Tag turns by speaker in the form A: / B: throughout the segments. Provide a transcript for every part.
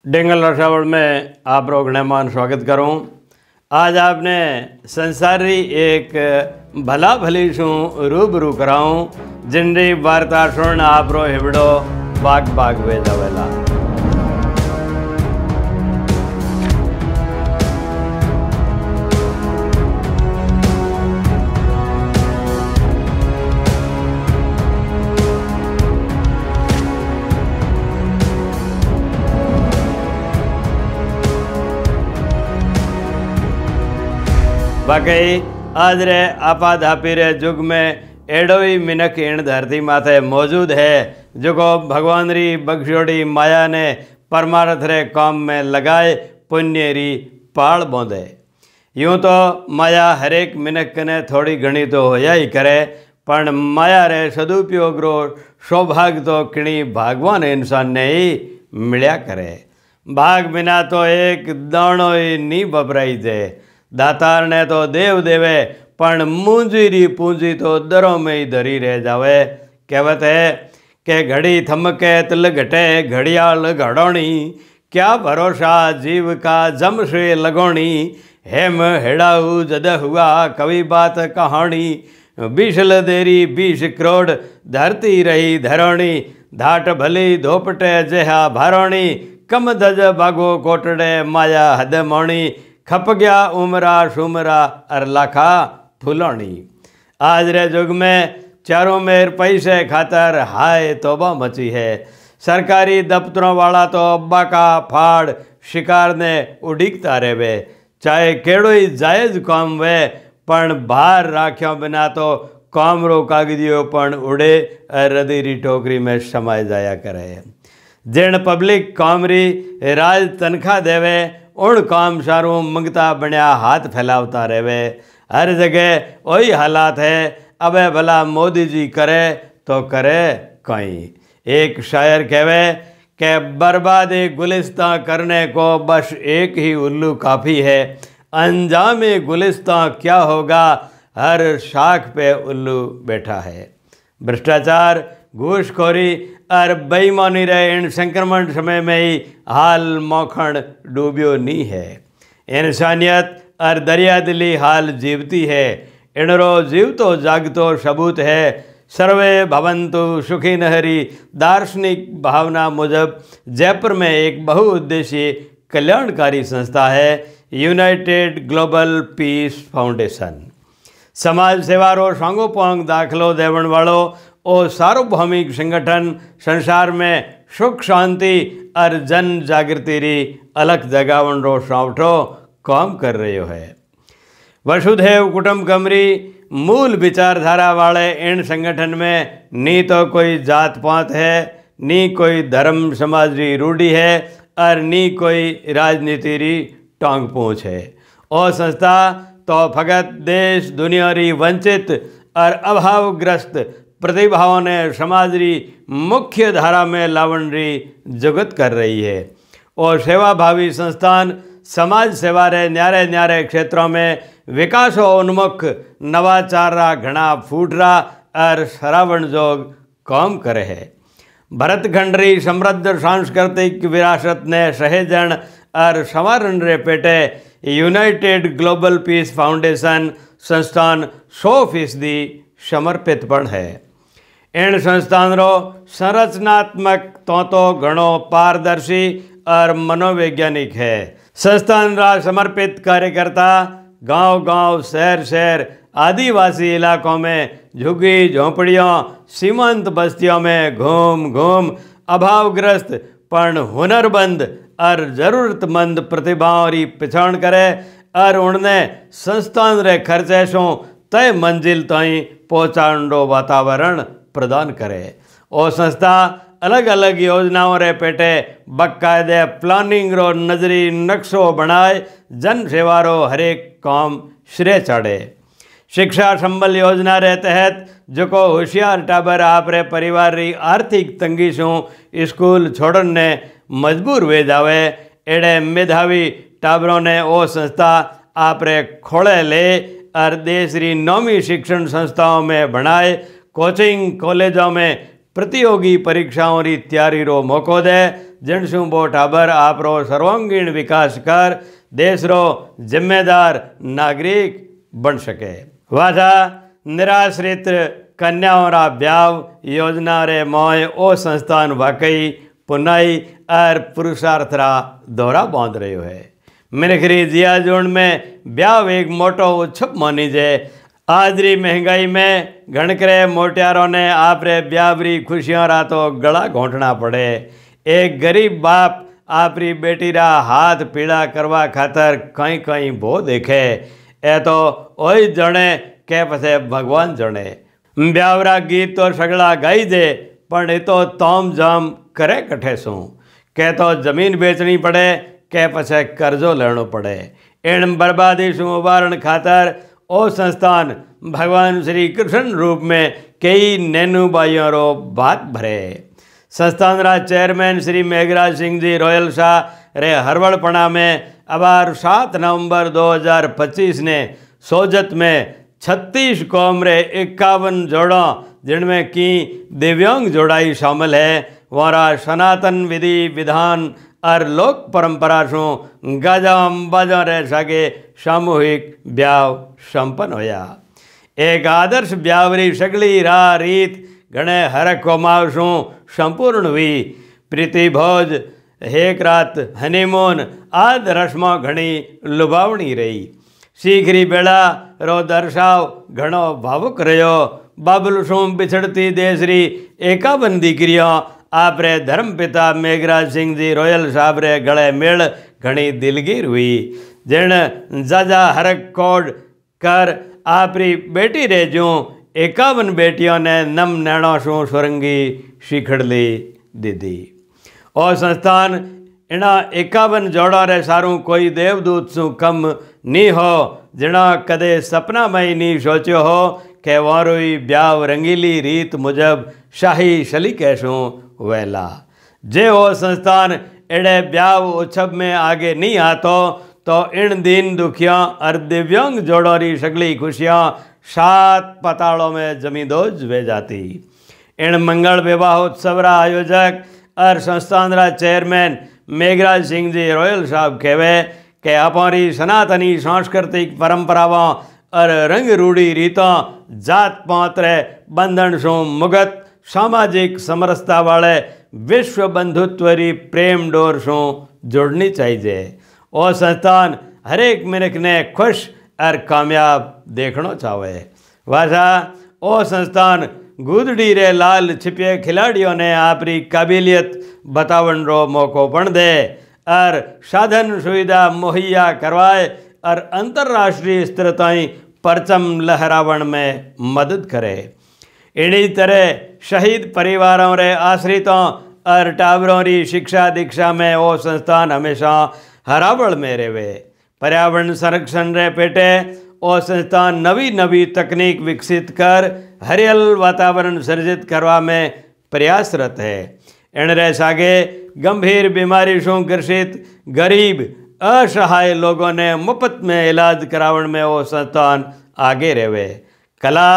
A: Dangle रसावल में आप लोग मेहमान स्वागत करूँ। आज आपने संसारी एक भला भली शू रूबरू कराऊँ जिनरी वार्ता सुन आप रो हिबड़ो बाग बाग वे जावेला। वाकई आज रे आपाधापी रे युग में एडो ही मिनक इन धरती माथे मौजूद है जो भगवान री बख्शोड़ी माया ने परमार्थ रे काम में लगाए पुण्य री पाल बोंदे। यूँ तो माया हरेक मिनक ने थोड़ी घनी तो होया ही करे, पण माया रे सदुपयोग रो सौभाग्य तो किणी भगवान इंसान ने ही मिल्या करे। भाग बिना तो एक दाणो ही नी बबराई दे। दातार ने तो देव देवे पण मूंजी री पूंजी तो दरों में ही धरी रह जावे। कहवत है कि घड़ी थमके तिल घटे घड़ियाल घड़ोनी, क्या भरोसा जीव का जम से लगोनी। हेम हेड़ाऊ जद हुआ कवि बात कहानी, बीसल देरी 20 करोड़ धरती रही धरोणी। धाट भली धोपटे जेहा भारोणी, कम दज बागो कोटड़े माया हद मोणी। खप गया उमरा सुमरा अर लाखा फुलोनी। आज रे युग में चारों मेर पैसे खातर हाय तोबा मची है। सरकारी दफ्तरों वाला तो अब्बा का फाड़ शिकार ने उड़ीकता रेवे। चाहे केड़ो ही जायज काम वे पण बाहर राख्या बिना तो काम रो कागजियो पण उड़े रदीरी टोकरी में समाय जाया करे। जिन पब्लिक काम री राज तनख्वाह देवे उन काम सारू मंगता बनिया हाथ फैलावता रहे। हर जगह वही हालात है। अबे भला मोदी जी करे तो करे कहीं। एक शायर कहवे कि बर्बादी गुलिस्तां करने को बस एक ही उल्लू काफ़ी है। अंजामे गुलिस्तां क्या होगा, हर शाख पे उल्लू बैठा है। भ्रष्टाचार, घूसखोरी और बेईमानी रहे इन संक्रमण समय में ही हाल मोखण डूबियो नहीं है। इंसानियत और दरिया दिली हाल जीवती है। इनरो जीवतो जागतो सबूत है। सर्वे भवन्तु सुखी नहरी दार्शनिक भावना मुजब जयपुर में एक बहुउद्देशीय कल्याणकारी संस्था है यूनाइटेड ग्लोबल पीस फाउंडेशन। समाज सेवा रो सांगोपांग दाखलो देवण वालों ओ सार्वभौमिक संगठन संसार में सुख शांति और जन जागृति री अलग जगावन रो सावठो काम कर रहे है। वसुधैव कुटुंबकम री मूल विचारधारा वाले इन संगठन में नी तो कोई जात पात है, नी कोई धर्म समाज री रूढ़ी है और नी कोई राजनीति री टांग पूछ है। और संस्था तो फकत देश दुनिया री वंचित और अभावग्रस्त प्रतिभाओं ने समाज री मुख्य धारा में लावन री जुगत कर रही है। और सेवाभावी संस्थान समाज सेवा रे न्यारे न्यारे क्षेत्रों में विकासोन्मुख नवाचारा घना फूटरा और सरावण जोग काम करे है। भरतखंड री समृद्ध सांस्कृतिक विरासत ने सहेजन और संवारण रे पेटे यूनाइटेड ग्लोबल पीस फाउंडेशन संस्थान 100% समर्पितपण है। इन संस्थान रो संरचनात्मक तो घणो पारदर्शी और मनोवैज्ञानिक है। संस्थान रा समर्पित कार्यकर्ता गांव गांव शहर शहर आदिवासी इलाकों में झुग्गी झोंपड़ियों सीमांत बस्तियों में घूम घूम अभावग्रस्त पण हुनरबंद और जरूरतमंद प्रतिभाओं की पहचान करे और उन्हें संस्थान रे खर्चे सो तय मंजिल ताई पहुँचाणो वातावरण प्रदान करे। और संस्था अलग अलग योजनाओं रे पेटे बकायदे प्लानिंग रो नजरी नक्शो बनाए जन सेवा रो हरेक काम श्रेय चढ़े। शिक्षा संबल योजना रे तहत जो को होशियार टाबर आपरे परिवार री आर्थिक तंगी सु स्कूल छोड़न ने मजबूर वे जावे, एड़े मेधावी टाबरों ने ओ संस्था आपरे खोले ले और देश री नौमी शिक्षण संस्थाओं में बनाए कोचिंग कॉलेजों में प्रतियोगी परीक्षाओं री तैयारी रो मौको दे, जिनसू वो टाबर आप रो सर्वांगीण विकास कर देश रो जिम्मेदार नागरिक बन सके। वाथा निराश्रित कन्याओं रा ब्याव योजना रे मोय ओ संस्थान वाकई पुनाई और पुरुषार्थ रा दौरा बांध रही है। मिनखरी जिया जोन में ब्याव एक मोटो उत्सव मानी जे। आज री महंगाई में घणकरे मोटियारों ने आप रे ब्याव री खुशियां रा तो गला घोंटना पड़े। एक गरीब बाप आपरी बेटी रा हाथ पीड़ा करवा खातर कहीं कहीं भो देखे, ए तो ओई जणे के पछे भगवान जणे। ब्यावरा गीत तो सगड़ा गाई दे, पण ए तो तोम जाम करे कठे सू। के तो जमीन बेचनी पड़े, के पछे कर्जो लेनो पड़े। इन बर्बादी से उबारण खातर ओ संस्थान भगवान श्री कृष्ण रूप में कई नैनू बाइयों रो बात भरे। संस्थान रा चेयरमैन श्री मेघराज सिंह जी रोयल शाह रे हरवड़पणा में अबार 7 नवंबर 2025 ने सोजत में 36 कौम रे 51 जोड़ों, जिनमें की दिव्यांग जोड़ाई शामिल है, वहाँ सनातन विधि विधान और लोक परंपरा सु गाजाम बाजा रह सके सामूहिक ब्याव संपन्न होया। एक आदर्श ब्यावरी सगली राह रीत घणे हरक कोमाव सु संपूर्ण हुई। प्रीति भोज, एक रात हनीमून आद रस्मों घणी लुभावणी रही। शीघ्री बेड़ा रो दर्शाव घणो भावुक रहो। बाबुल सु बिछड़ती देशरी 51 दीकरियों आपरे धर्मपिता मेघराज सिंह जी रोयल साहब रे गले मेल घणी दिलगीर हुई। जिन जाजा हरक कोड कर आपरी बेटी रे जू 51 बेटियों ने नम नैणों सु सुरंगी शिखड़ली दीदी। और संस्थान इना 51 जोड़ों रे सारू कोई देवदूत सु कम नी हो, जिना कदे सपना में ही नी सोचो हो कि वारोई ब्याव रंगीली रीत मुजब शाही शलीके सु वेला। जे वो संस्थान एड़े ब्याव उत्सव में आगे नहीं आतो तो इन दीन दुखियां और दिव्यांग जोड़ों री सगली खुशियां 7 पतालों में जमींदोज वे जाती। इन मंगल विवाहोत्सव रा आयोजक और संस्थान रा चेयरमैन मेघराज सिंह जी रोयल साहब कहवे कि हमारी सनातनी सांस्कृतिक परंपराओं और रंग रूढ़ी रीतों जात पात रे बंधन सु मुगत सामाजिक समरसता वाले विश्व बंधुत्व री प्रेम डोर सु जोड़नी चाहिए। और संस्थान हरेक मिनक ने खुश और कामयाब देखना चाहे। वासा ओ संस्थान गुदड़ी रे लाल छिपे खिलाड़ियों ने आपरी काबिलियत बतावन रो मौको पण दे और साधन सुविधा मुहैया करवाए और अंतर्राष्ट्रीय स्तर ताईं परचम लहरावण में मदद करे। इन्हीं तरह शहीद परिवारों रे आश्रितों और टाबरों री शिक्षा दीक्षा में वो संस्थान हमेशा हरावल में रहे। पर्यावरण संरक्षण रे पेटे वो संस्थान नवी नवी तकनीक विकसित कर हरियल वातावरण सर्जित करवा में प्रयासरत है। इन रे सागे गंभीर बीमारी से ग्रसित गरीब असहाय लोगों ने मुफ्त में इलाज करावन में वो संस्थान आगे रहे। कला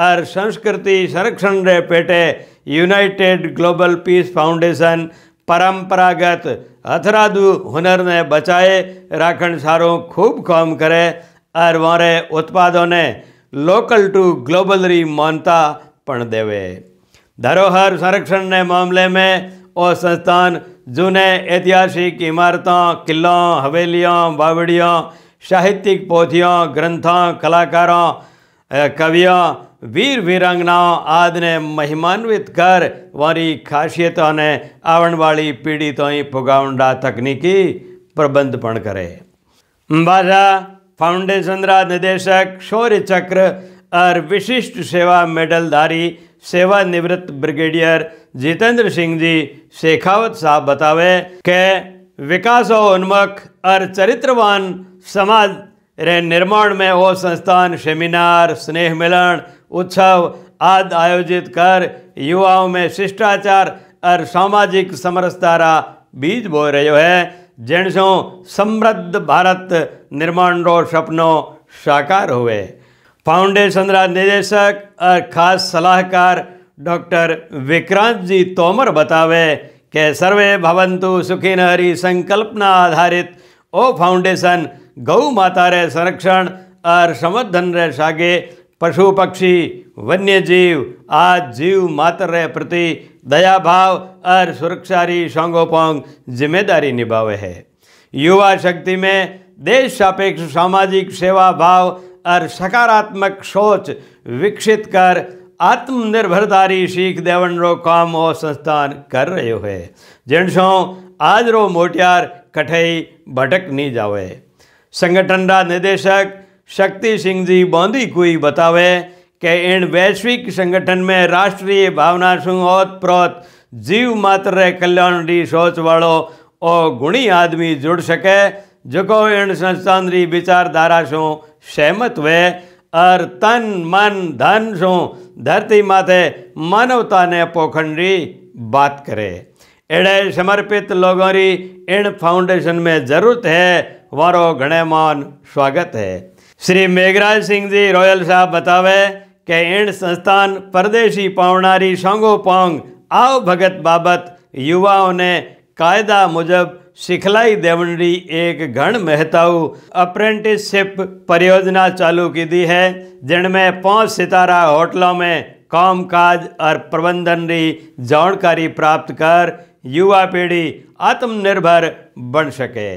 A: और संस्कृति संरक्षण रे पेटे यूनाइटेड ग्लोबल पीस फाउंडेशन परंपरागत हथरादू हुनर ने बचाए राखण सारो खूब काम करे और वारे उत्पादों ने लोकल टू ग्लोबल री मान्यता पण देवे। धरोहर संरक्षण ने मामले में वो संस्थान जूने ऐतिहासिक इमारतों, किलों, हवेलियों, बावड़ियों, साहित्यिक पोथियों, ग्रंथों, कलाकारों, कवियों, वीर वीरांगनाओं आदि ने महिमान्वित कर वारी खासियतों ने आवन वाली पीढ़ी तो ही पुगावंडा तकनीकी प्रबंध पण करे। बाजा फाउंडेशन रा निदेशक शौर्य चक्र और विशिष्ट सेवा मेडलधारी सेवानिवृत्त ब्रिगेडियर जितेंद्र सिंह जी शेखावत साहब बतावे कि विकासोन्मुख और चरित्रवान समाज रे निर्माण में वो संस्थान सेमिनार, स्नेह मिलन, उत्सव आदि आयोजित कर युवाओं में शिष्टाचार और सामाजिक समरसता रा बीज बो रहो है, जिनसो समृद्ध भारत निर्माण रो सपनों साकार हुए। फाउंडेशन रा निदेशक और खास सलाहकार डॉक्टर विक्रांत जी तोमर बतावे कि सर्वे भवंतु सुखिन हरी संकल्पना आधारित ओ फाउंडेशन गौ माता रे संरक्षण और संवर्धन रे सागे पशु पक्षी वन्य जीव आज जीव मात्र रे प्रति दया भाव और सुरक्षा री संगोपंग जिम्मेदारी निभावे है। युवा शक्ति में देश सापेक्ष सामाजिक सेवा भाव और सकारात्मक सोच विकसित कर आत्मनिर्भरतारी सीख देवन रो काम वो संस्थान कर रहे है, जिनसो आज रो मोटियार कठई भटक नहीं जावे। संगठन रा निदेशक शक्ति सिंह जी बोंदी कुई बतावे कि इन वैश्विक संगठन में राष्ट्रीय भावना से ओतप्रोत जीव मात्र रे कल्याण री सोच वालों और गुणी आदमी जुड़ सके, जो इन संस्थान री विचारधारा से सहमत हुए और तन मन धन से धरती माथे मानवता ने पोखण री बात करे। एड़े समर्पित लोगों री इन फाउंडेशन में जरूरत है, वारो घणे मान स्वागत है। श्री मेघराज सिंह जी रॉयल साहब बतावे कि इन संस्थान परदेशी पावनारी सांगो पांग आव भगत बाबत युवाओं ने कायदा मुजब सिखलाई देवनरी एक घण महताऊ अप्रेंटिसशिप परियोजना चालू की दी है, जिनमें 5 सितारा होटलों में कामकाज और प्रबंधन री जानकारी प्राप्त कर युवा पीढ़ी आत्मनिर्भर बन सके।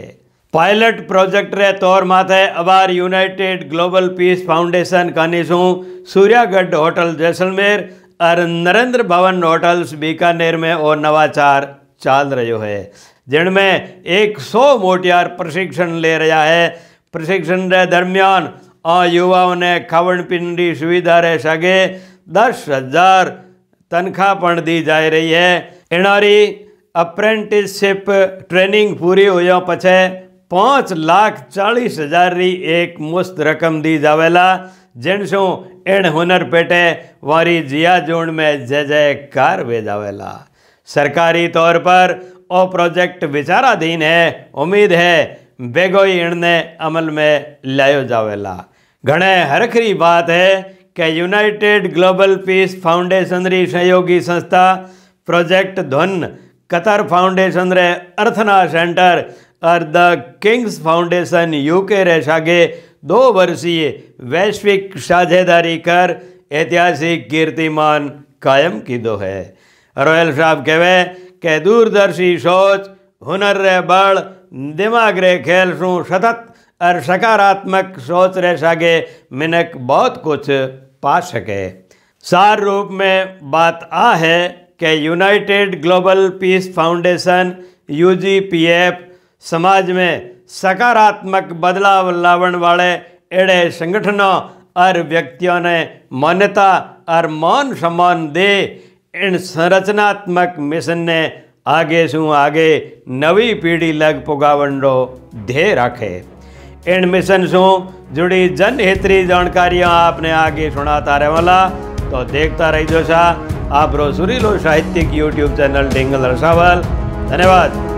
A: पायलट प्रोजेक्ट रे तौर माथे अबार यूनाइटेड ग्लोबल पीस फाउंडेशन कानीसू सूर्यागढ़ होटल जैसलमेर और नरेंद्र भवन होटल्स बीकानेर में और नवाचार चाल रहे है, जिनमें 100 मोटियार प्रशिक्षण ले रहा है। प्रशिक्षण के दरमियान युवाओं ने खावन पीन की सुविधा रह सके 10,000 तनख्वाह पण दी जा रही है। इनारी अप्रेंटिसशिप ट्रेनिंग पूरी हुई पछे 5,40,000 री एक मुश्त रकम दी जावेला, जिनसू इन हुनर पेटे वारी जिया जोन में जय जयकार वे जावेला। सरकारी तौर पर ओ प्रोजेक्ट विचाराधीन है, उम्मीद है बेगोई इनने अमल में लायो जावेला। घणे हरखरी बात है कि यूनाइटेड ग्लोबल पीस फाउंडेशन री सहयोगी संस्था प्रोजेक्ट धुन, कतर फाउंडेशन रे अर्थना सेंटर और द किंग्स फाउंडेशन यूके रे सागे 2 वर्षीय वैश्विक साझेदारी कर ऐतिहासिक कीर्तिमान कायम की दो है। रॉयल साहब कहवे कि दूरदर्शी सोच, हुनर रे बल, दिमाग रे खेल सु सतत और सकारात्मक सोच रे सागे मिनक बहुत कुछ पा सके। सार रूप में बात आ है कि United Global Peace foundation UGPF समाज में सकारात्मक बदलाव लावन वाले एड़े संगठनों और व्यक्तियों ने मान्यता और मान सम्मान दे इन संरचनात्मक मिशन ने आगे सु आगे नवी पीढ़ी लग पुगावन रो ध्येय रखे। इन मिशन सु जुड़ी जनहितरी जानकारियां आपने आगे सुनाता रहेला, तो देखता रही जो सा आप रो सुरीलो साहित्यिक YouTube चैनल डिंगल रसावल। धन्यवाद।